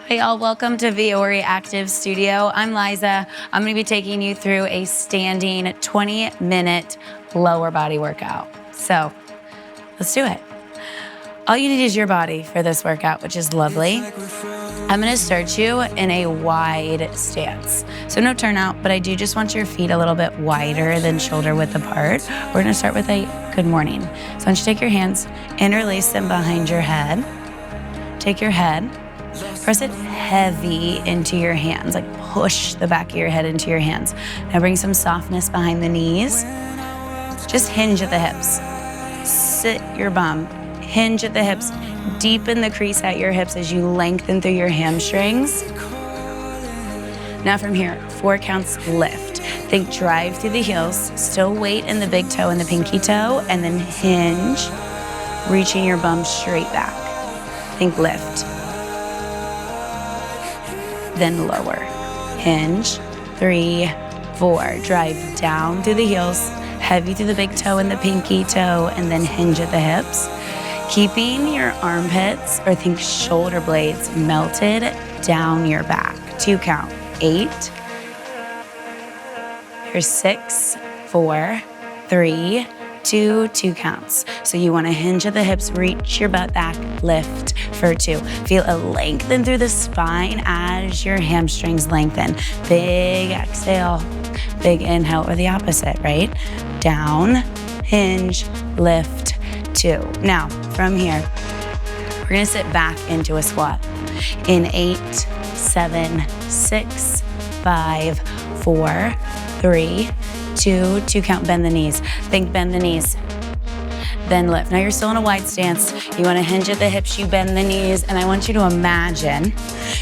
Hey y'all, welcome to Vuori Active Studio. I'm Liza. I'm gonna be taking you through a standing 20-minute lower body workout. So let's do it. All you need is your body for this workout, which is lovely. I'm gonna start you in a wide stance. So no turnout, but I do just want your feet a little bit wider than shoulder width apart. We're gonna start with a good morning. So I want you to take your hands, interlace them behind your head. Take your head, press it heavy into your hands, like push the back of your head into your hands. Now bring some softness behind the knees. Just hinge at the hips. Sit your bum, hinge at the hips. Deepen the crease at your hips as you lengthen through your hamstrings. Now from here, 4 counts lift. Think drive through the heels, still weight in the big toe and the pinky toe, and then hinge, reaching your bum straight back. Think lift. Then lower. Hinge, 3, 4. Drive down through the heels, heavy through the big toe and the pinky toe, and then hinge at the hips. Keeping your armpits, or think shoulder blades, melted down your back. 2 count. 8. Here's 6, 4, 3, 2, 2 counts. So you want to hinge at the hips, reach your butt back, lift for 2. Feel a lengthen through the spine as your hamstrings lengthen. Big exhale, big inhale, or the opposite, right? Down, hinge, lift, 2. Now, from here, we're gonna sit back into a squat. In 8, 7, 6, 5, 4, 3, 2, 2 count, bend the knees. Think bend the knees, then lift. Now you're still in a wide stance. You wanna hinge at the hips, you bend the knees, and I want you to imagine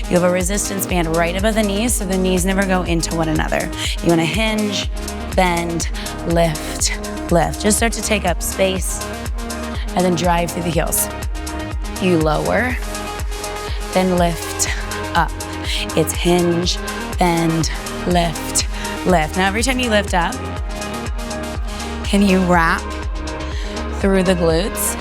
you have a resistance band right above the knees so the knees never go into one another. You wanna hinge, bend, lift, lift. Just start to take up space and then drive through the heels. You lower, then lift up. It's hinge, bend, lift, lift. Now every time you lift up, can you wrap through the glutes?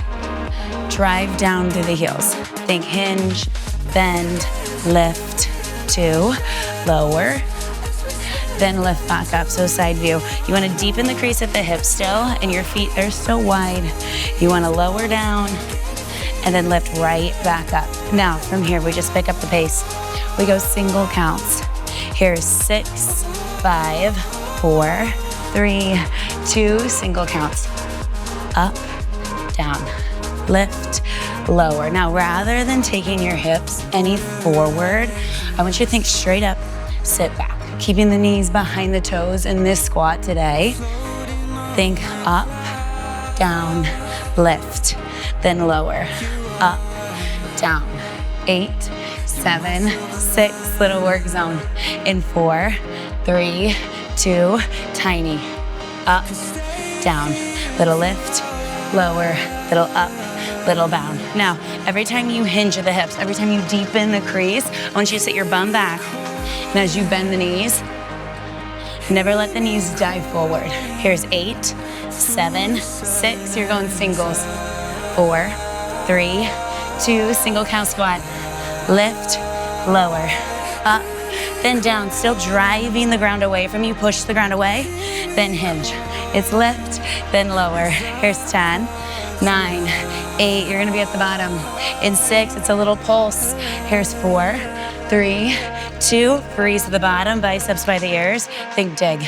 Drive down through the heels. Think hinge, bend, lift, 2, lower, then lift back up, so side view. You wanna deepen the crease at the hips still, and your feet, they're still wide. You wanna lower down, and then lift right back up. Now, from here, we just pick up the pace. We go single counts. Here's 6, 5, 4, 3, 2, single counts. Up, down, lift, lower. Now, rather than taking your hips any forward, I want you to think straight up, sit back. Keeping the knees behind the toes in this squat today. Think up, down, lift, then lower, up, down. 8, 7, 6, little work zone. In 4, 3, 2, tiny. Up, down, little lift, lower, little up, little bound. Now, every time you hinge at the hips, every time you deepen the crease, I want you to sit your bum back. And as you bend the knees, never let the knees dive forward. Here's 8, 7, 6, you're going singles. 4, 3, 2, single count squat. Lift, lower, up, then down, still driving the ground away from you. Push the ground away, then hinge. It's lift, then lower. Here's 10, 9, 8, you're gonna be at the bottom. In 6, it's a little pulse. Here's 4, 3, 2, freeze to the bottom, biceps by the ears. Think dig,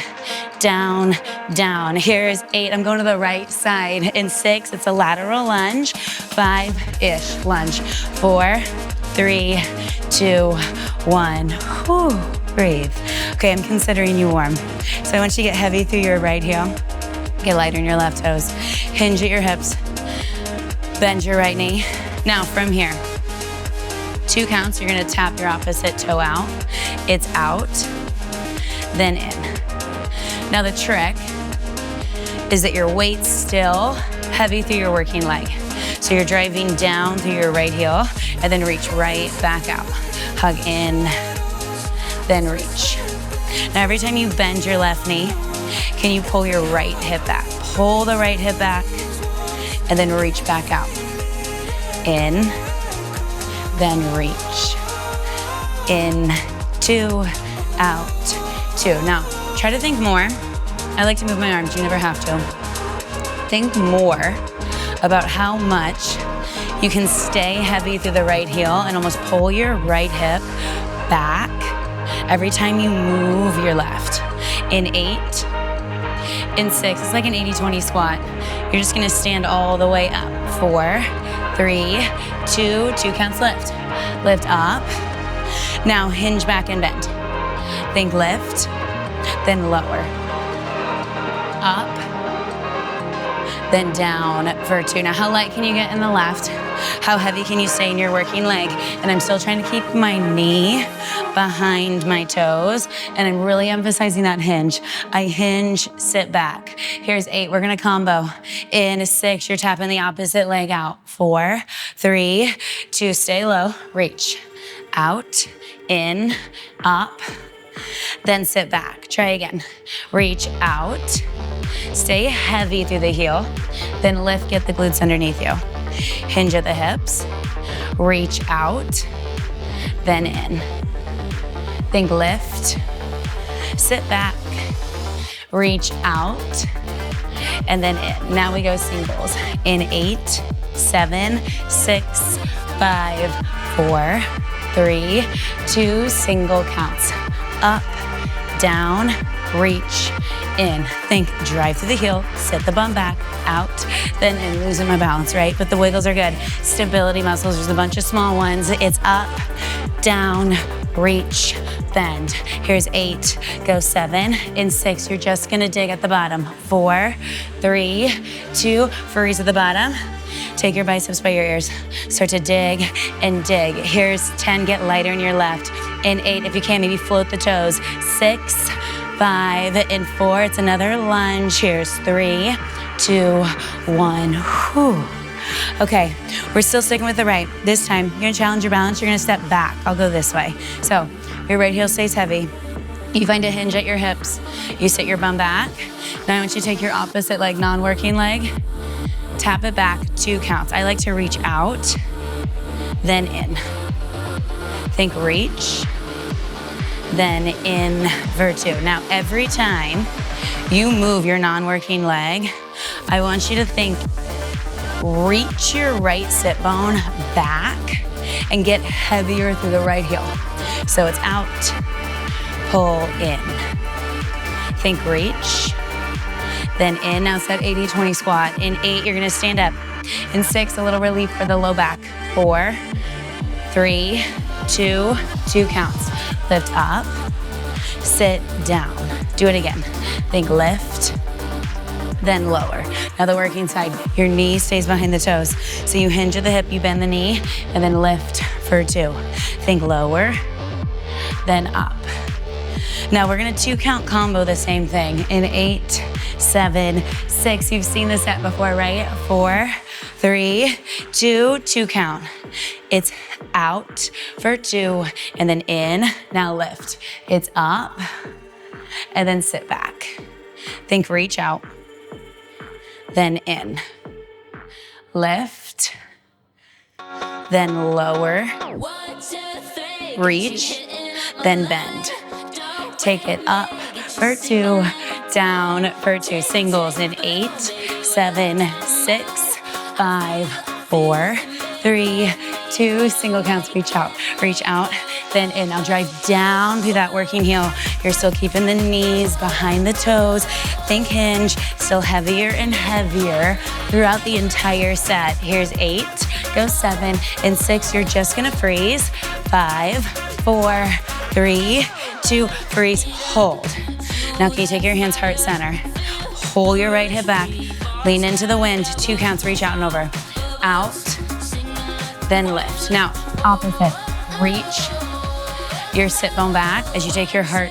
down, down. Here's 8, I'm going to the right side. In 6, it's a lateral lunge. 5-ish lunge. 4, 3, 2, 1. Whew, breathe. Okay, I'm considering you warm. So I want you to get heavy through your right heel. Get lighter in your left toes. Hinge at your hips. Bend your right knee. Now from here, 2 counts, you're gonna tap your opposite toe out. It's out, then in. Now the trick is that your weight's still heavy through your working leg. So you're driving down through your right heel and then reach right back out. Hug in, then reach. Now every time you bend your left knee, can you pull your right hip back? Pull the right hip back and then reach back out. In, then reach. in, 2, out, 2. Now, try to think more. I like to move my arms, you never have to. Think more about how much you can stay heavy through the right heel and almost pull your right hip back every time you move your left. In 8, in 6, it's like an 80-20 squat. You're just gonna stand all the way up. 4, 3, 2, 2 counts lift. Lift up. Now hinge back and bend. Think lift, then lower. Up, then down for 2. Now how light can you get in the left? How heavy can you stay in your working leg? And I'm still trying to keep my knee behind my toes, and I'm really emphasizing that hinge. I hinge, sit back. Here's 8, we're gonna combo. In 6, you're tapping the opposite leg out. 4, 3, 2, stay low, reach. Out, in, up, then sit back. Try again. Reach out, stay heavy through the heel, then lift, get the glutes underneath you. Hinge at the hips, reach out, then in. Think lift, sit back, reach out, and then in. Now we go singles. In 8, 7, 6, 5, 4, 3, 2, single counts. Up, down, reach, in. Think drive through the heel, sit the bum back, out, then in. Losing my balance, right? But the wiggles are good. Stability muscles, there's a bunch of small ones. It's up, down, reach, bend. Here's 8, go 7. In 6, you're just gonna dig at the bottom. 4, 3, 2, freeze at the bottom. Take your biceps by your ears. Start to dig and dig. Here's 10, get lighter in your left. In 8, if you can, maybe float the toes. 6, 5, in 4, it's another lunge. Here's 3, 2, 1. Whew. Okay, we're still sticking with the right. This time, you're gonna challenge your balance, you're gonna step back. I'll go this way. So, your right heel stays heavy. You find a hinge at your hips. You sit your bum back. Now I want you to take your opposite leg, non-working leg, tap it back, 2 counts. I like to reach out, then in. Think reach, then in for 2. Now, every time you move your non-working leg, I want you to think, reach your right sit bone back and get heavier through the right heel. So it's out, pull in. Think reach, then in. Now it's that 80-20 squat. In 8, you're gonna stand up. In 6, a little relief for the low back. 4, 3, 2, 2 counts. Lift up, sit down. Do it again. Think lift, then lower. Now the working side, your knee stays behind the toes. So you hinge at the hip, you bend the knee, and then lift for 2. Think lower, then up. Now we're gonna 2 count combo the same thing. In 8, 7, 6, you've seen this set before, right? 4, 3, 2, 2 count. It's out for 2, and then in, now lift. It's up, and then sit back. Think reach out, then in. Lift, then lower, reach, then bend. Take it up for 2, down for 2. Singles in 8, 7, 6, 5, 4, 3, 2, single counts, reach out, then in. Now drive down through that working heel. You're still keeping the knees behind the toes. Think hinge, still heavier and heavier throughout the entire set. Here's 8, go 7. In 6, you're just gonna freeze. 5, 4, 3, 2, freeze, hold. Now can you take your hands heart center? Pull your right hip back, lean into the wind, 2 counts, reach out and over. Out, then lift. Now, opposite, reach your sit bone back as you take your heart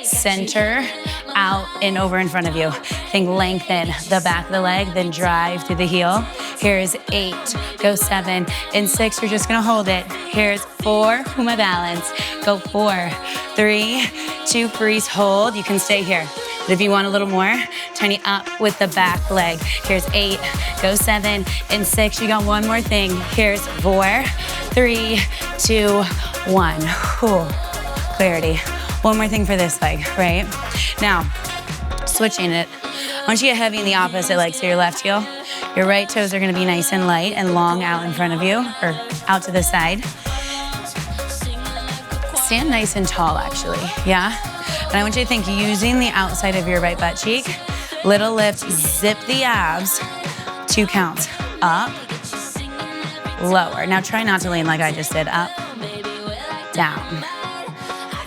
center out and over in front of you. Think lengthen the back of the leg, then drive through the heel. Here's 8, go 7. In 6, you're just gonna hold it. Here's 4, my balance. Go 4, 3, 2, freeze, hold. You can stay here. But if you want a little more, tiny up with the back leg. Here's 8, go 7. In 6, you got one more thing. Here's 4, 3, 2, 1. Whew. Clarity. One more thing for this leg, right? Now, switching it. I want you to get heavy in the opposite leg, so your left heel. Your right toes are gonna be nice and light and long out in front of you, or out to the side. Stand nice and tall, actually, yeah? And I want you to think using the outside of your right butt cheek, little lift, zip the abs, 2 counts. Up, lower. Now try not to lean like I just did. Up, down.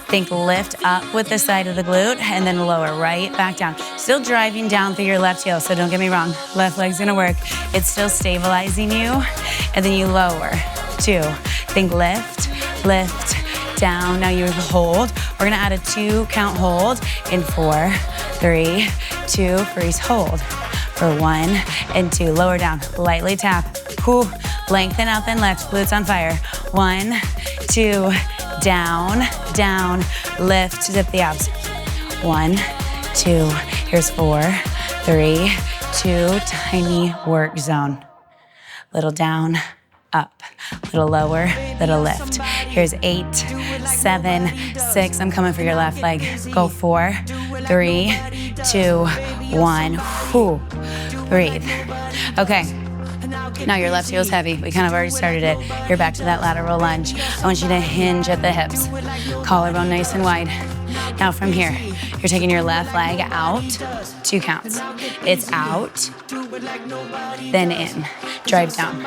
Think lift up with the side of the glute and then lower, right back down. Still driving down through your left heel, so don't get me wrong. Left leg's gonna work. It's still stabilizing you, and then you lower. 2, think lift, lift, down. Now you hold. We're gonna add a 2 count hold in 4, 3, 2, freeze, hold. For 1 and 2, lower down, lightly tap. Whew. Lengthen out, then lift, glutes on fire. 1, 2, down, down, lift, zip the abs. 1, 2, here's 4, 3, 2, tiny work zone. Little down, up, little lower, little lift. Here's 8, 7, 6, I'm coming for your left leg. Go 4, 3, 2, 1, whew, breathe. Okay. Now your left heel's heavy. We kind of already started it. You're back to that lateral lunge. I want you to hinge at the hips. Collarbone nice and wide. Now from here, you're taking your left leg out, 2 counts. It's out, then in. Drive down,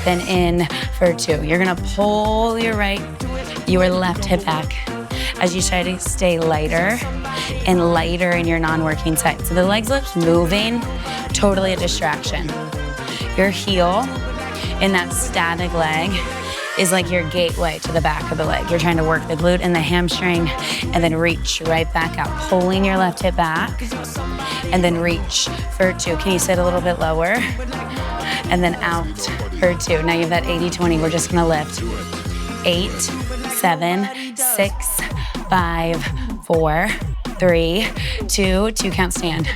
then in for 2. You're gonna pull your left hip back as you try to stay lighter and lighter in your non-working side. So the legs lift moving, totally a distraction. Your heel in that static leg is like your gateway to the back of the leg. You're trying to work the glute and the hamstring and then reach right back out, pulling your left hip back and then reach for 2. Can you sit a little bit lower? And then out for 2. Now you have that 80-20. We're just gonna lift. 8, 7, 6, 5, 4, 3, 2, 2 count stand.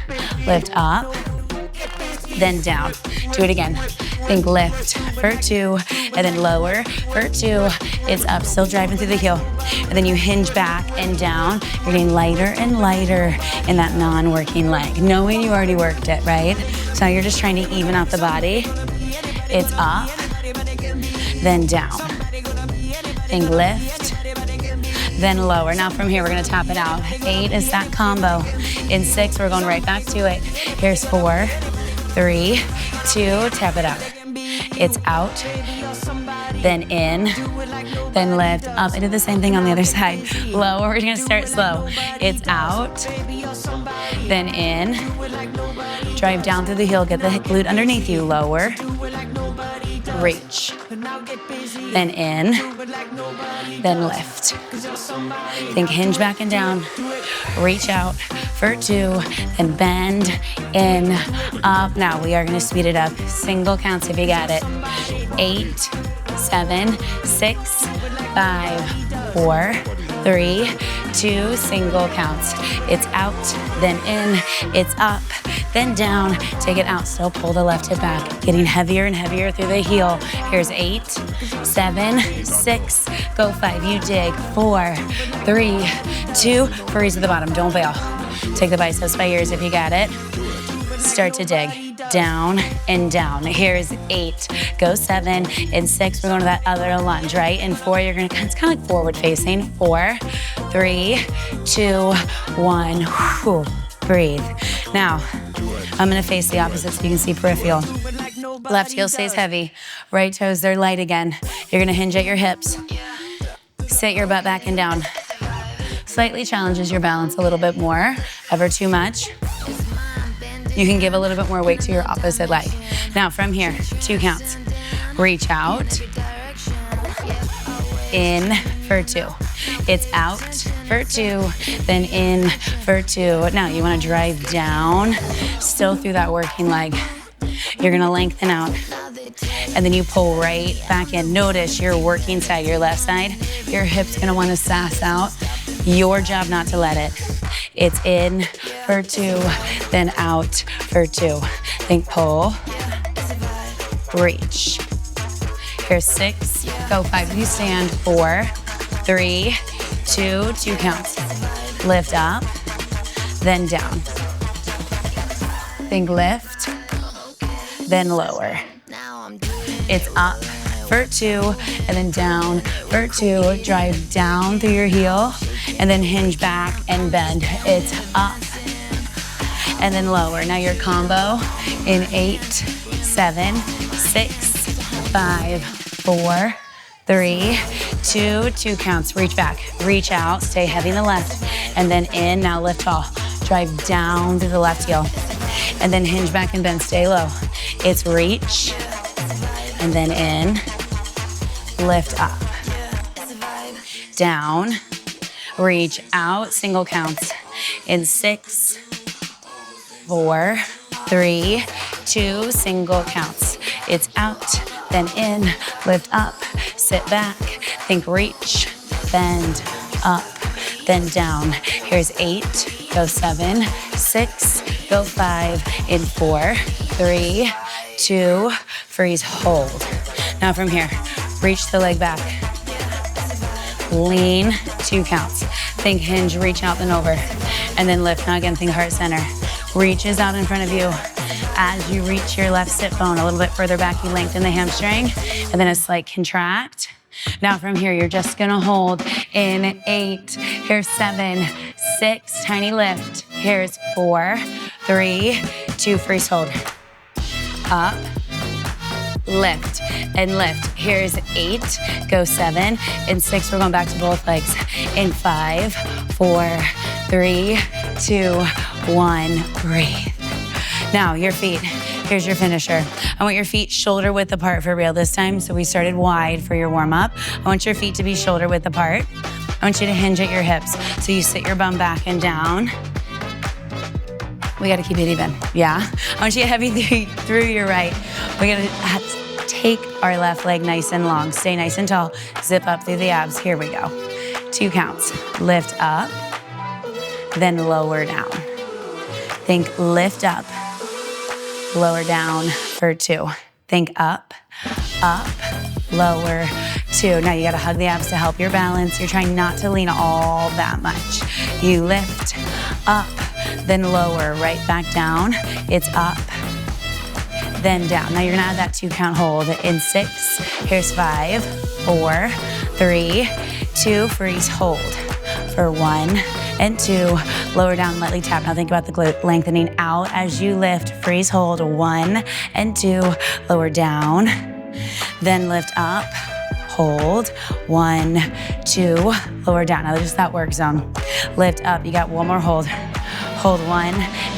Lift up, then down. Do it again. Think lift for 2, and then lower for 2. It's up, still driving through the heel. And then you hinge back and down. You're getting lighter and lighter in that non-working leg, knowing you already worked it, right? So now you're just trying to even out the body. It's up, then down. Think lift, then lower. Now from here, we're gonna tap it out. 8 is that combo. In 6, we're going right back to it. Here's 4, 3, 2, tap it out. It's out, then in, then lift, up. I did the same thing on the other side. Lower, we're gonna start slow. It's out, then in, drive down through the heel, get the glute underneath you, lower, reach, then in, then lift. Think hinge back and down, reach out for 2, then bend, in, up. Now we are gonna speed it up. Single counts if you got it. 8, 7, 6, 5, 4, 3, 2, single counts. It's out, then in, it's up, then down. Take it out, still pull the left hip back. Getting heavier and heavier through the heel. Here's 8, 7, 6, go 5, you dig. 4, 3, 2, freeze at the bottom, don't bail. Take the biceps by ears if you got it. Start to dig. Down and down. Here's 8, go 7. In 6, we're going to that other lunge, right? In 4, you're gonna, it's kind of like forward facing. 4, 3, 2, 1, whew. Breathe. Now, I'm gonna face the opposite so you can see peripheral. Left heel stays heavy. Right toes, they're light again. You're gonna hinge at your hips. Sit your butt back and down. Slightly challenges your balance a little bit more. Ever too much, you can give a little bit more weight to your opposite leg. Now from here, 2 counts. Reach out, in for 2. It's out for 2, then in for 2. Now you wanna drive down, still through that working leg. You're gonna lengthen out, and then you pull right back in. Notice your working side, your left side, your hip's gonna wanna sass out. Your job not to let it. It's in for 2, then out for 2. Think pull, reach. Here's 6, go 5. You stand, 4, 3, 2, 2 counts. Lift up, then down. Think lift, then lower. It's up for 2, and then down for 2. Drive down through your heel, and then hinge back and bend. It's up, and then lower. Now your combo in 8, 7, 6, 5, 4, 3, 2, 2 counts. Reach back, reach out, stay heavy in the left, and then in. Now lift tall. Drive down through the left heel, and then hinge back and bend, stay low. It's reach, and then in, lift up, down, reach out, single counts. In 6, 4, 3, 2, single counts. It's out, then in, lift up, sit back, think reach, bend, up, then down. Here's 8, go 7, 6, go 5, in 4, 3, 2, freeze, hold. Now from here, reach the leg back. Lean, 2 counts. Think hinge, reach out, then over. And then lift. Now again, think heart center. Reaches out in front of you. As you reach your left sit bone a little bit further back, you lengthen the hamstring, and then a slight contract. Now from here, you're just gonna hold in 8, here's 7, 6, tiny lift. Here's 4, 3, 2, freeze hold. Up, lift, and lift. Here's 8, go 7, and 6, we're going back to both legs. In 5, 4, 3, 2, 1, breathe. Now your feet, here's your finisher. I want your feet shoulder width apart for real this time. So we started wide for your warm up. I want your feet to be shoulder width apart. I want you to hinge at your hips. So you sit your bum back and down. We gotta keep it even, yeah? I want you to heavy through your right. We gotta take our left leg nice and long. Stay nice and tall. Zip up through the abs. Here we go. 2 counts. Lift up, then lower down. Think lift up, lower down for 2. Think up, up, lower, 2. Now you gotta hug the abs to help your balance. You're trying not to lean all that much. You lift, up, then lower, right back down. It's up, then down. Now you're gonna add that 2 count hold. In 6, here's 5, 4, 3, 2, freeze, hold. For 1 and 2, lower down, lightly tap. Now think about the glute, lengthening out as you lift, freeze, hold. 1 and 2, lower down, then lift up, hold. 1, 2, lower down. Now just that work zone. Lift up, you got one more hold. Hold 1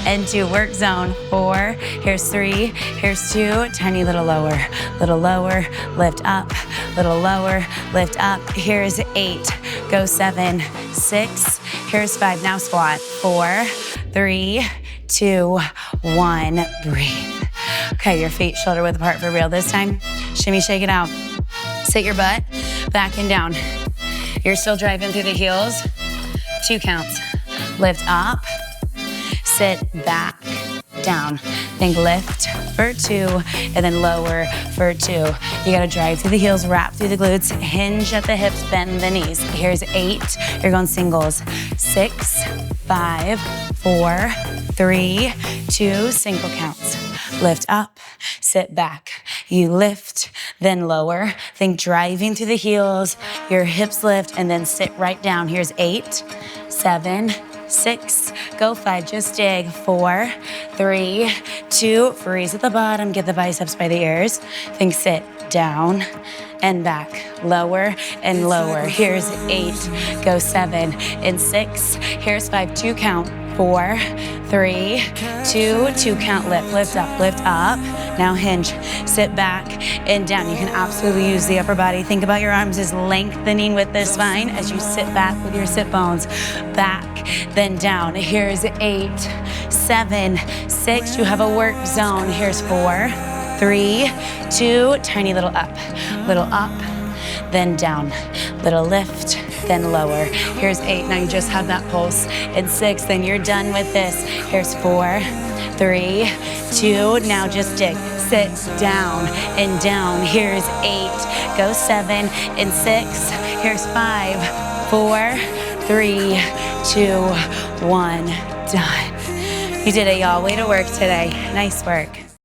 and 2, work zone. 4, here's 3, here's 2, tiny little lower, lift up, little lower, lift up. Here's 8, go 7, 6, here's 5, now squat. 4, 3, 2, 1, breathe. Okay, your feet shoulder width apart for real this time. Shimmy, shake it out. Sit your butt back and down. You're still driving through the heels. 2 counts. Lift up, sit back, down. Think lift for 2, and then lower for 2. You gotta drive through the heels, wrap through the glutes, hinge at the hips, bend the knees. Here's 8, you're going singles. 6, 5, 4, 3, 2, single counts. Lift up, sit back. You lift, then lower. Think driving through the heels, your hips lift, and then sit right down. Here's 8, 7, 6, go 5, just dig. 4, 3, 2, freeze at the bottom, get the biceps by the ears. Think sit down and back, lower and lower. Here's 8, go 7, and 6, here's 5, 2 count. 4, 3, 2, 2 count, lift up. Now hinge, sit back and down. You can absolutely use the upper body. Think about your arms as lengthening with the spine as you sit back with your sit bones. Back, then down. Here's 8, 7, 6, you have a work zone. Here's 4, 3, 2, tiny little up, then down, little lift, then lower. Here's 8, now you just have that pulse. And 6, then you're done with this. Here's 4, 3, 2, now just dig. sit down and down. Here's 8, go 7 and 6. Here's 5, 4, 3, 2, 1, done. You did it, y'all. Way to work today. Nice work.